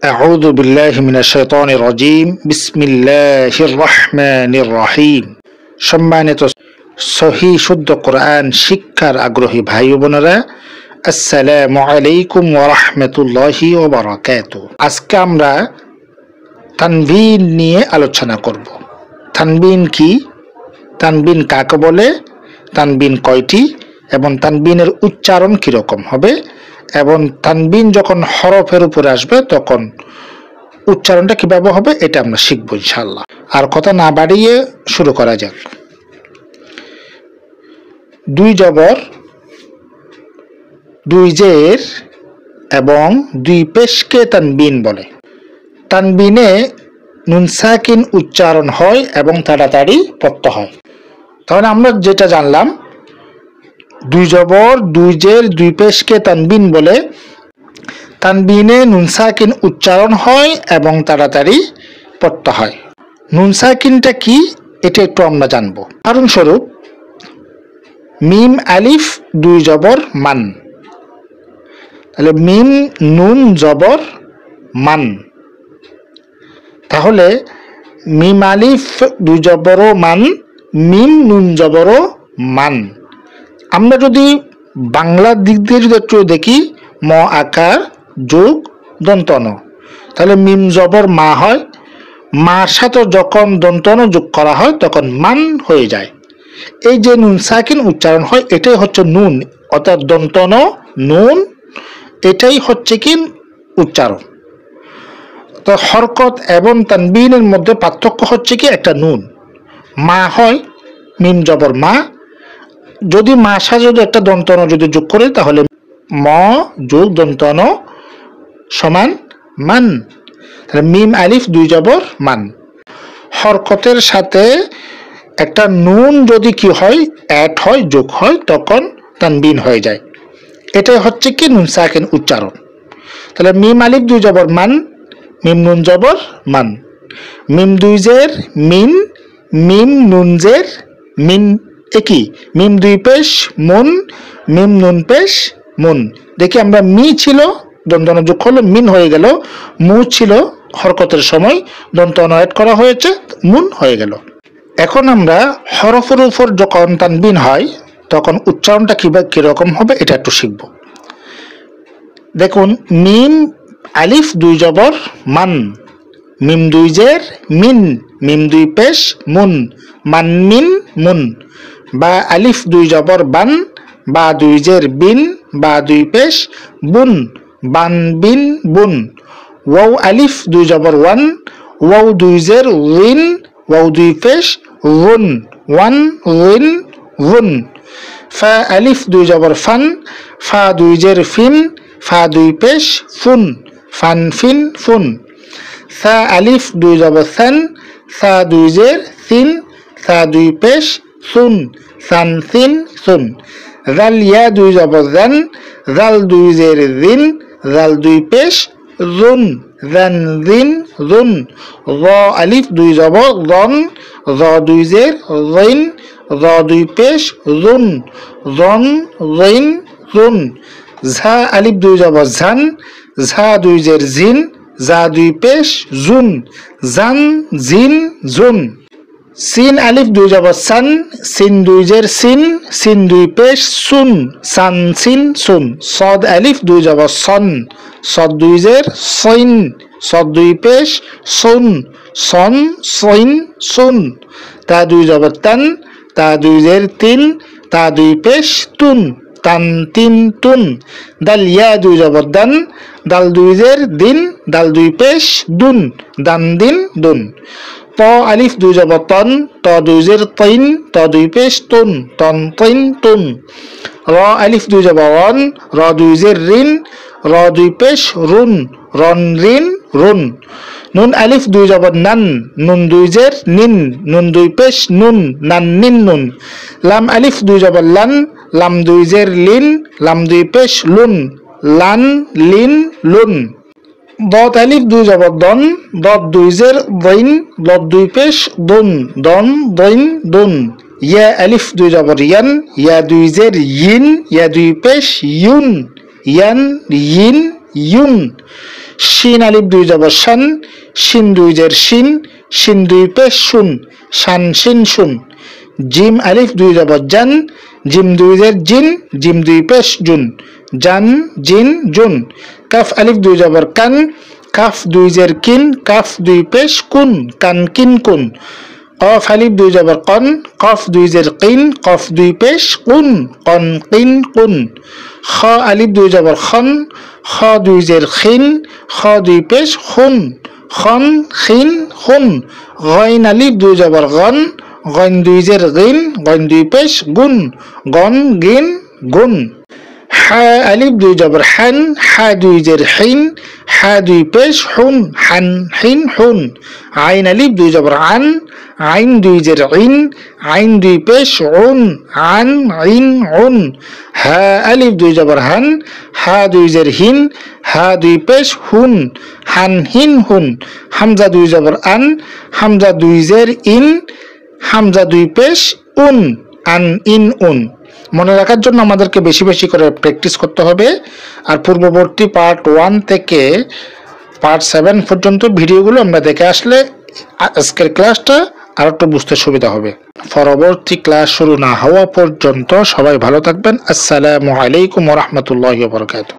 أعوذ بالله من الشيطان الرجيم بسم الله الرحمن الرحيم সম্মানিত সহিহ শুদ্ধ কোরআন শিক্ষার আগ্রহী ভাই ও বোনেরা, আসসালামু আলাইকুম ওয়া রাহমাতুল্লাহি ওয়া বারাকাতুহু। আজকে আমরা তানবিন নিয়ে আলোচনা করব। তানবিন কি, তানবিন কাকে বলে, তানবিন কয়টি এবং তানবিনের উচ্চারণ কিরকম হবে, এবং তানবিন যখন হরফের উপরে আসবে তখন উচ্চারণটা কিভাবে হবে এটা আমরা শিখবো ইনশাআল্লাহ। আর কথা না বাড়িয়ে শুরু করা যাক। দুই জবর, দুই জের এবং দুই পেশকে তানবিন বলে। তানবিনে নুন সাকিন উচ্চারণ হয় এবং তাড়াতাড়ি পড়তে হয়। তাহলে আমরা যেটা জানলাম, দুই জবর, দুই জের, দুই পেশকে তানবিন বলে। তানবিনে নুন সাকিন উচ্চারণ হয় এবং তাড়াতাড়ি পড়তে হয়। নুন সাকিনটা কি এটা একটু আমরা জানবো। উদাহরণস্বরূপ, মিম আলিফ দুই জবর মান। তাহলে মিম নুন জবর মান। তাহলে মিম আলিফ দুই জবর মান, মিম নুন জবর মান। আমরা যদি বাংলার দিক দিয়ে যদি একটু দেখি, ম আকার যোগ দন্তন, তাহলে মিম জবর মা হয়। মার সাথে যখন দন্তন যোগ করা হয় তখন মান হয়ে যায়। এই যে নুন সাকিন উচ্চারণ হয় এটাই হচ্ছে নুন, অর্থাৎ দন্তন নুন, এটাই হচ্ছে কি উচ্চারণ। তো হরকত এবং তানবিনের মধ্যে পার্থক্য হচ্ছে কি, একটা নুন মা হয়, মিম জবর মা। যদি মা সাথে যদি একটা দন্তন যদি যোগ করে তাহলে ম যোগ দন্তন সমান মান। তাহলে মিম আলিফ দুই জবর মান। হরকতের সাথে একটা নুন যদি কি হয়, অ্যাড হয়, যোগ হয়, তখন তানবিন হয়ে যায়। এটাই হচ্ছে কি নুন সাকিন উচ্চারণ। তাহলে মিম আলিফ দুই জবর মান, মিম নুন জবর মান। মিম দুই জের মিন, মিম নুন জের মিন একই। মিম দুই পেশ মুন, মিম নুন পেশ মুন। দেখি আমরা মি ছিল, দন্তন যোগ হলো মিন হয়ে গেল। মু ছিল হরকতের সময়, দন্তন অ্যাড করা হয়েছে, মুন হয়ে গেল। এখন আমরা হরফের উপর যখন তানবিন হয় তখন উচ্চারণটা কিরকম হবে এটা একটু শিখব। দেখুন, মিম আলিফ দুই জবর মান, মিম দুই জের মিন, মিম দুই পেশ মুন, মান মিন মুন। বা আলিফ দুই জবর বান, বা দুই জের বিন, বা দুই পেশ বুন, বান বিন বুন। ওয়াও আলিফ দুই জবর ওয়ান, ওয়াও দুই জের উইন, ওয়াও দুই পেশ উন, ওয়ান উইন উন। ফা আলিফ দুই জবর ফান, ফা দুই জের ফিন, ফা দুই পেশ ফুন, ফান ফিন ফুন। সা আলিফ দুই জবর সান, সা দুই জের সিন, সা দুই পেশ সুন, সান সিন সুন। জাল ইয়া দুই জবর জান, জাল দুই জের জিন, জাল দুই পেশ জুন, জান জিন জুন। র আলিফ দুই জবর জন, র দুই জের জিন, র দুই পেশ জুন, জন জিন জুন। ঝা আলিফ দুই জবর ঝান, ঝা দুই জের জিন, জা দুই পেশ জুন, জান জিন জুন। সিন আলিফ দুই জবর সান, সিন দুই জের সিন, সিন দুই পেশ সুন, সান সিন সুন। সদ আলিফ দুই জবর সন, সদ দুই জের সইন, সদ দুই পেশ সুন, সন সইন সুন। তা দুই জবর তান, তা দুই জের তিন, তা দুই পেশ তুন, তান তিন তুন। দাল ইয়া দুই জবর দান, দাল দুই জের দিন, দাল দুই পেশ দুন, দান দিন দুন। ত আলিফ দুই জবর তন, ত দুই জের তৈন, ত দুই পেশ তুন, তন তৈন তুন। র আলিফ দুই জবর রন, র দুই জের রিন, র দুই পেশ রুন, রন রিন রুন। নুন আলিফ দুই জবর নান, নুন দুই জের নিন, নুন দুই পেশ নুন, নান নিন নুন। লাম আলিফ দুই জবর লান, লাম দুই জের লিন, লাম দুই পেশ লুন, লান লিন লুন। দত আলিফ দুই জবর দন, দত দুই জের দইন, দত দুই পেশ দন, দন দইন দন। ইয়া আলিফ দুই জবর ইয়ান, ইয়া দুই জের ইন, ইয়া দুই পেশ ইউন, ইয়ান ইন ইউন। শিন আলিফ দুই জবর শান, শিন দুই জের শিন, শিন দুই পেশ শুন, শান শিন শুন। জিম আলিফ দুই জবর জান, জিম দুই জের জিন, জিম দুই পেশ জুন, জান জিন জুন। কাফ আলিফ দুই জবর কান, কাফ দুই জের কিন, কাফ দুই পেশ কুন, কান কিন কুন। কফ আলিফ দুই জবর কন, কফ দুই জের কিন, কফ দুই পেশ কুন, কন কিন কুন। খ আলিফ দুই জবর খন, খ দুই জের খিন, খ দুই পেশ খুন, খন খিন খুন। গইন আলিফ দুই জবর গন, গইন দুই জের গিন, গইন দুই পেশ গুন, গন গিন গুন। হা আলিফ দুই জবর হান, হা দুই জের হিন, হা দুই পেশ হুন, হান হিন হুন। আইন আলিফ দুই জবর আন, আইন দুই জের ইন, আইন দুই পেশ উন, আন ইন উন। হা আলিফ দুই জবর হান, হা দুই জের হিন, হা দুই পেশ হুন, হান হিন হুন। হামজা দুই জবর আন, হামজা দুই জের ইন, হামজা দুই পেশ উন, আন ইন উন। মনে রাখার জন্য আমাদেরকে বেশি বেশি করে প্র্যাকটিস করতে হবে। আর পূর্ববর্তী পার্ট 1 থেকে পার্ট 7 পর্যন্ত ভিডিওগুলো আমরা দেখে আসলে আজকের ক্লাসটা আর একটু বুঝতে সুবিধা হবে। পরবর্তী ক্লাস শুরু না হওয়া পর্যন্ত সবাই ভালো থাকবেন। আসসালামু আলাইকুম ওয়া রাহমাতুল্লাহি ওয়া বারাকাতুহু।